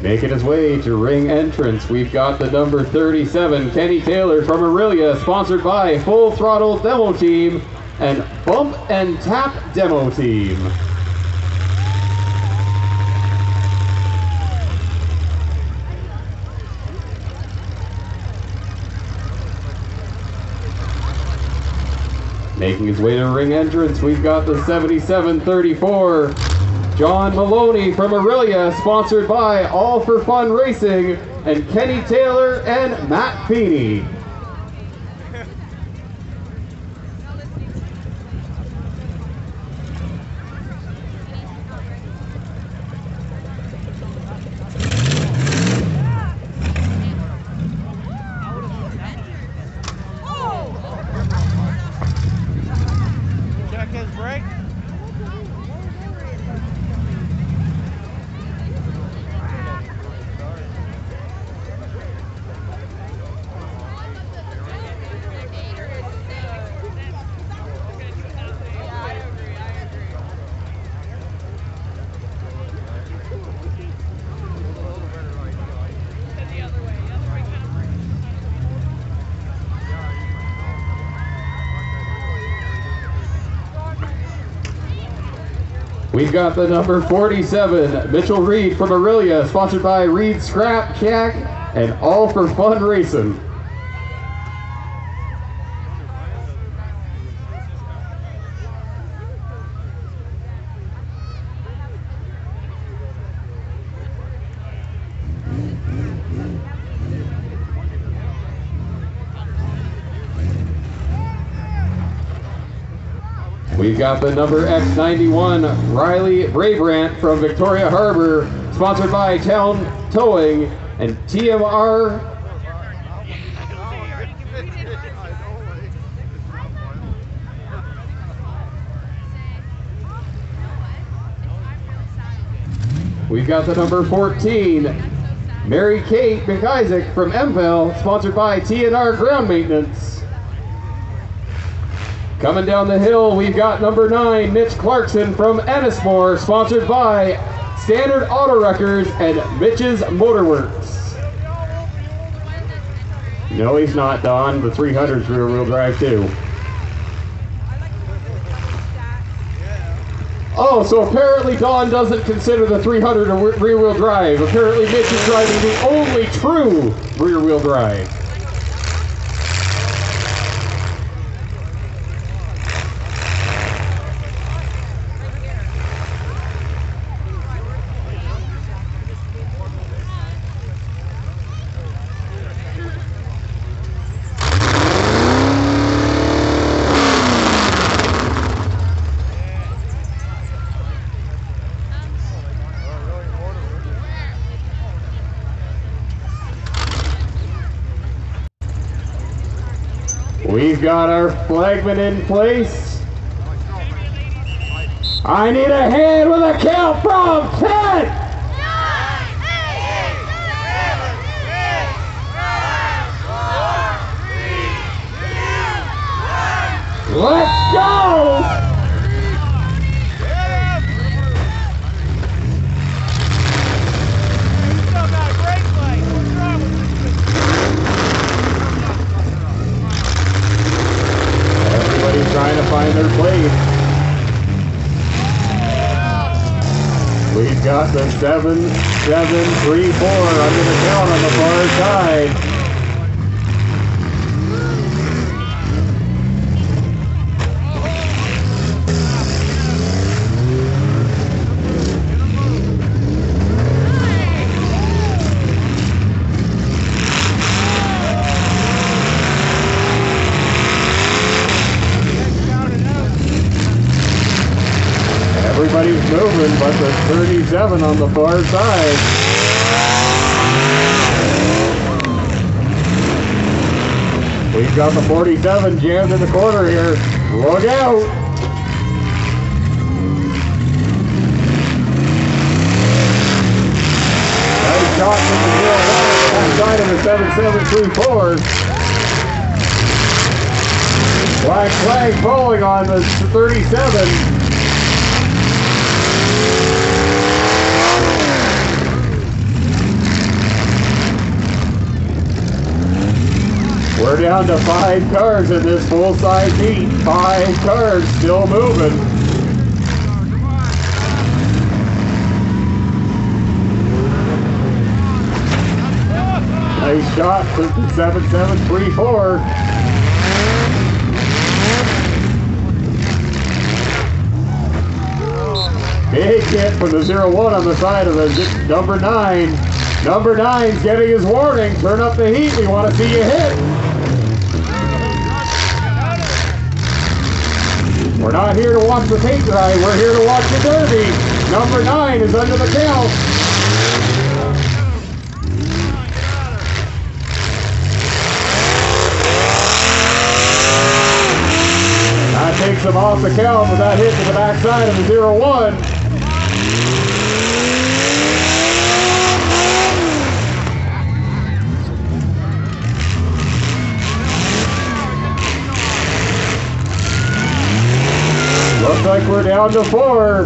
Making his way to ring entrance, we've got the number 37, Kenny Taylor from Aurelia, sponsored by Full Throttle Demo Team and Bump and Tap Demo Team. Making his way to ring entrance, we've got the 7734, John Maloney from Aurelia, sponsored by All for Fun Racing and Kenny Taylor and Matt Feeney. We've got the number 47, Mitchell Reed from Aurelia, sponsored by Reed Scrap Shack and All for Fun Racing. We've got the number X91, Riley Brabrant from Victoria Harbor, sponsored by Town Towing and TMR. We've got the number 14, Mary Kate McIsaac from Empel, sponsored by TNR Ground Maintenance. Coming down the hill, we've got number 9, Mitch Clarkson from Ennismore, sponsored by Standard Auto Records and Mitch's Motorworks. No, he's not, Don. The 300's rear-wheel drive, too. Oh, so apparently Don doesn't consider the 300 a rear-wheel drive. Apparently Mitch is driving the only true rear-wheel drive. We've got our flagman in place. I need a hand with a count from 10. 9, 8, 7, 6, 5, 4, 3, 2, 1. Let's go! Trying to find their place. We've got the 7, 7, 3, 4 under the count on the far side. Everybody's moving, but the 37 on the far side. We've got the 47 jammed in the corner here. Look out! Nice shot from the side of the 7734. Black flag falling on the 37. We're down to 5 cars in this full-size heat. 5 cars still moving. Nice shot, 57.734. Big hit from the 01 on the side of the number 9. Number 9's getting his warning. Turn up the heat. We want to see you hit. We're not here to watch the paint dry. We're here to watch the derby. Number 9 is under the count. That takes him off the count with that hit to the backside of the 01. Looks like we're down to 4. 4 cars.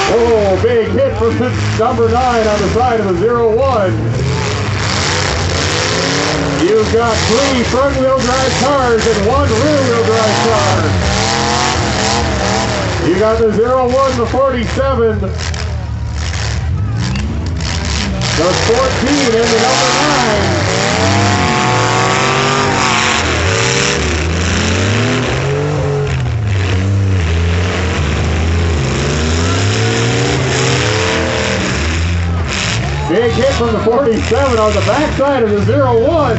Oh, big hit from number 9 on the side of the 01. You've got 3 front-wheel drive cars and 1 rear-wheel drive car. You got the 01, the 47, the 14, and the number 9. Big hit from the 47 on the backside of the 01.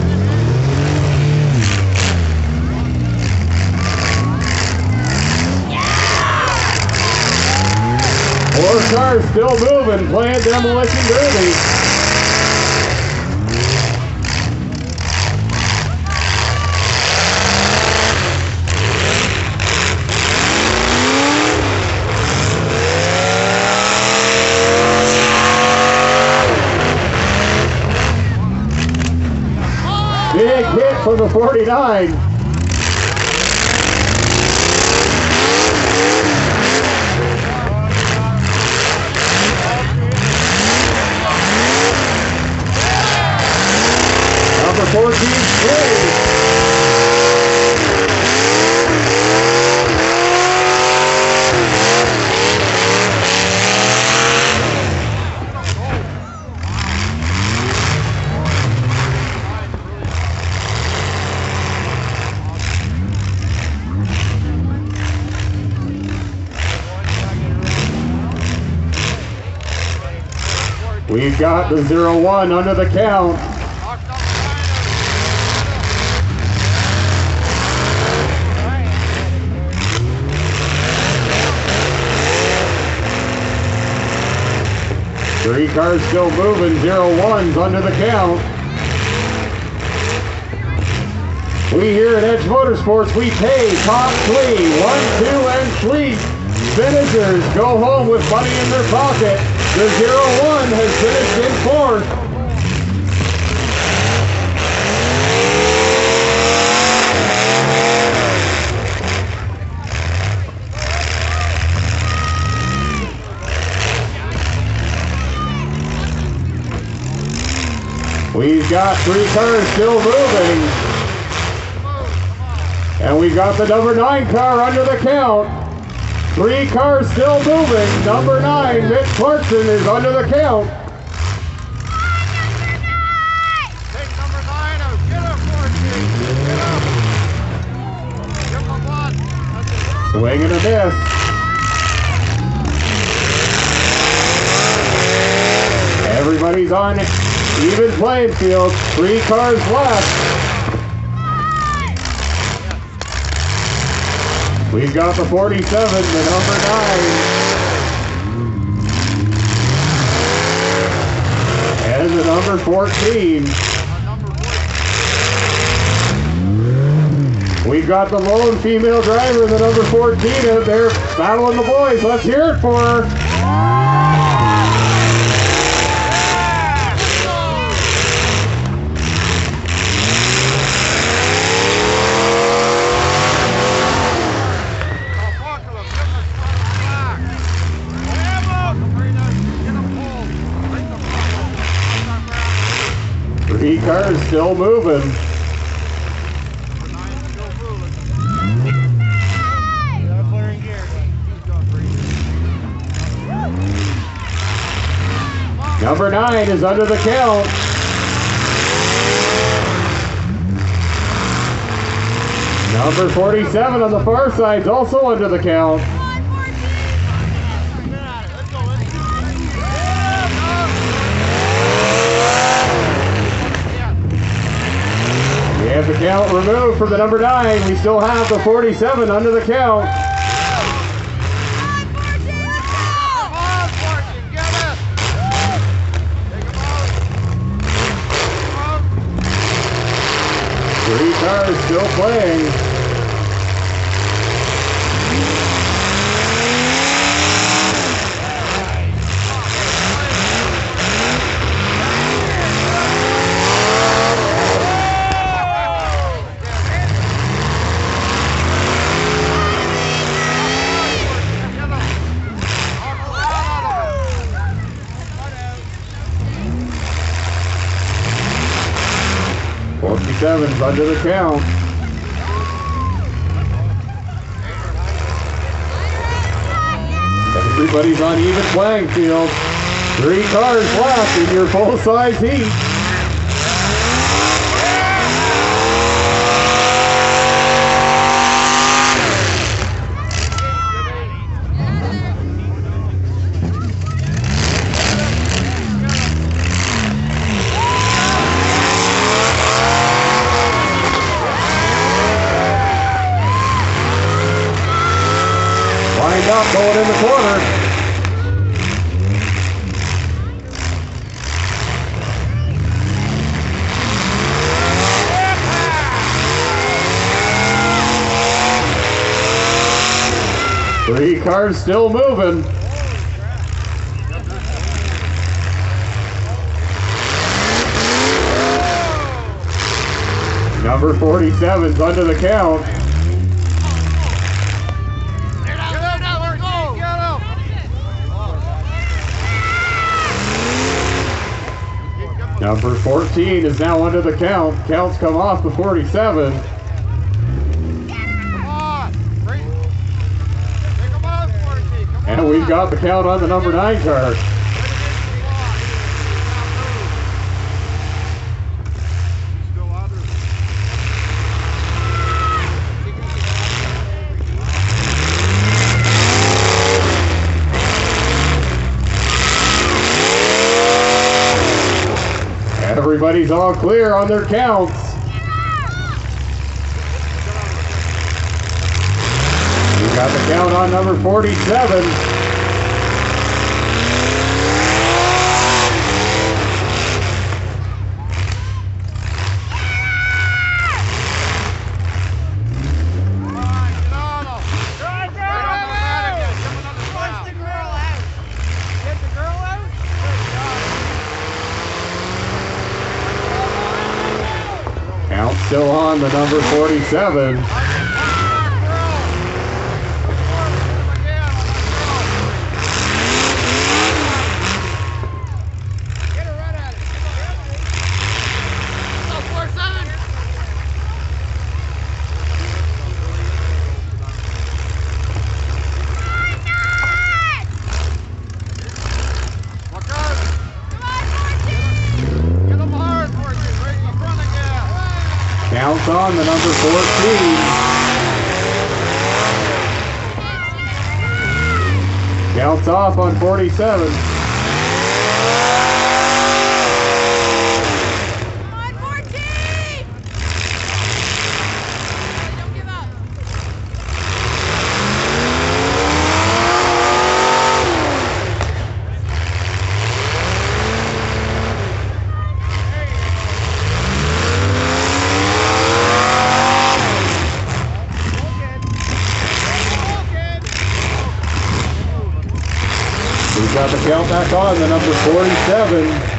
Four cars still moving, playing demolition derby. Big hit from the 49. Number 14, Slade. We've got the 01 under the count. Three cars still moving, 01's under the count. We here at Edge Motorsports, we pay top 3, 1, 2, and 3. Finishers go home with money in their pocket. The 01 has finished in 4th. We've got 3 cars still moving. And we've got the number 9 car under the count. 3 cars still moving. Number 9, Mitch Clarkson, is under the count. Take number 9 out. Get up, Clarkson. Get up. Give him a blood. Swing and a miss. Everybody's on even playing field. 3 cars left. We've got the 47, the number 9. And the number 14. We've got the lone female driver, the number 14, out there battling the boys. Let's hear it for her. still moving. Number 9 is under the count. Number 47 on the far side is also under the count. We have the count removed from the number 9. We still have the 47 under the count. Three cars still playing. Seven's under the count. Everybody's on even playing field. 3 cars left in your full-size heat. Up, going in the corner. Three cars still moving. Number 47's under the count. Number 14 is now under the count. Counts come off the 47. Come on! Take them out, 14. Come on. And we've got the count on the number 9 car. Everybody's all clear on their counts. We've got the count on number 47. Still on the number 47. Counts on the number 14. Counts off on 47. We've got the count back on the number 47.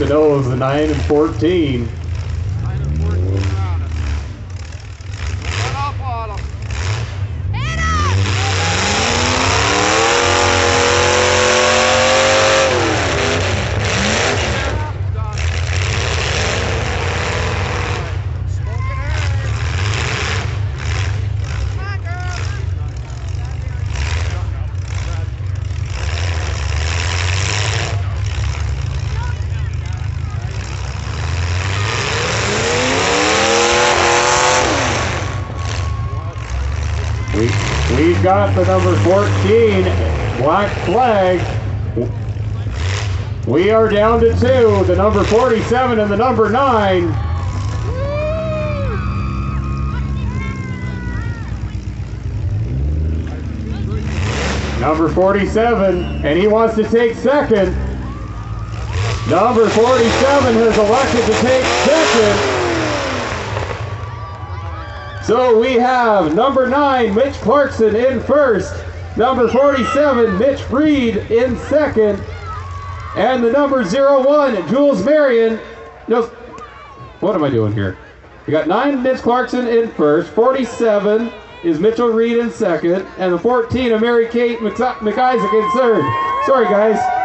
to nose, the 9 and 14. 9 and 14 around us. Run up on them. We've got the number 14, black flag. We are down to 2, the number 47 and the number 9. Number 47, and he wants to take second. Number 47 has elected to take second. So we have number 9, Mitch Clarkson in first, number 47, Mitch Reed in second, and the number 01, Jules Marion. No, what am I doing here? We got 9, Mitch Clarkson in first, 47 is Mitchell Reed in second, and the 14 of Mary Kate McIsaac in third. Sorry guys.